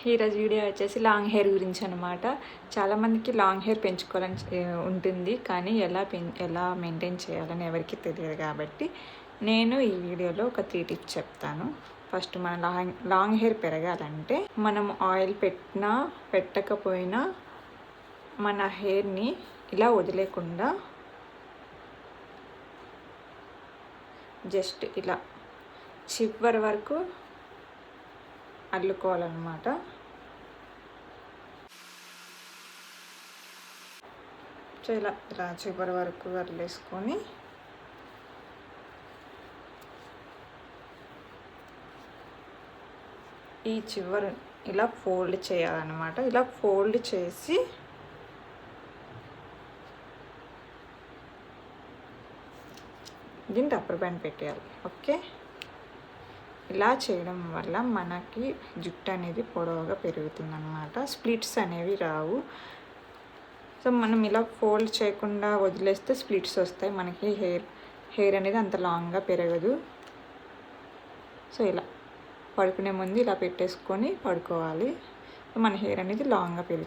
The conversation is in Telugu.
ఈరోజు వీడియో వచ్చేసి లాంగ్ హెయిర్ గురించి అనమాట. చాలామందికి లాంగ్ హెయిర్ పెంచుకోవాలని ఉంటుంది, కానీ ఎలా మెయింటైన్ చేయాలని ఎవరికి తెలియదు. కాబట్టి నేను ఈ వీడియోలో ఒక 3 టిప్స్ చెప్తాను. ఫస్ట్ మన లాంగ్ హెయిర్ పెరగాలంటే మనం ఆయిల్ పెట్టినా పెట్టకపోయినా మన హెయిర్ని ఇలా వదిలేకుండా జస్ట్ ఇలా చివరి వరకు అల్లుకోవాలన్నమాట. సో ఇలా చివరి వరకు అల్లేసుకొని ఈ చివరి ఇలా ఫోల్డ్ చేయాలన్నమాట. ఇలా ఫోల్డ్ చేసి దీన్ని రబ్బర్ బ్యాండ్ పెట్టేయాలి. ఓకే, ఇలా చేయడం వల్ల మనకి జుట్టు అనేది పొడవుగా పెరుగుతుందన్నమాట. స్ప్లిట్స్ అనేవి రావు. సో మనం ఇలా ఫోల్డ్ చేయకుండా వదిలేస్తే స్ప్లిట్స్ వస్తాయి, మనకి హెయిర్ అనేది అంత లాంగ్గా పెరగదు. సో ఇలా పడుకునే ముందు ఇలా పెట్టేసుకొని పడుకోవాలి. మన హెయిర్ అనేది లాంగ్గా పెరుగుతుంది.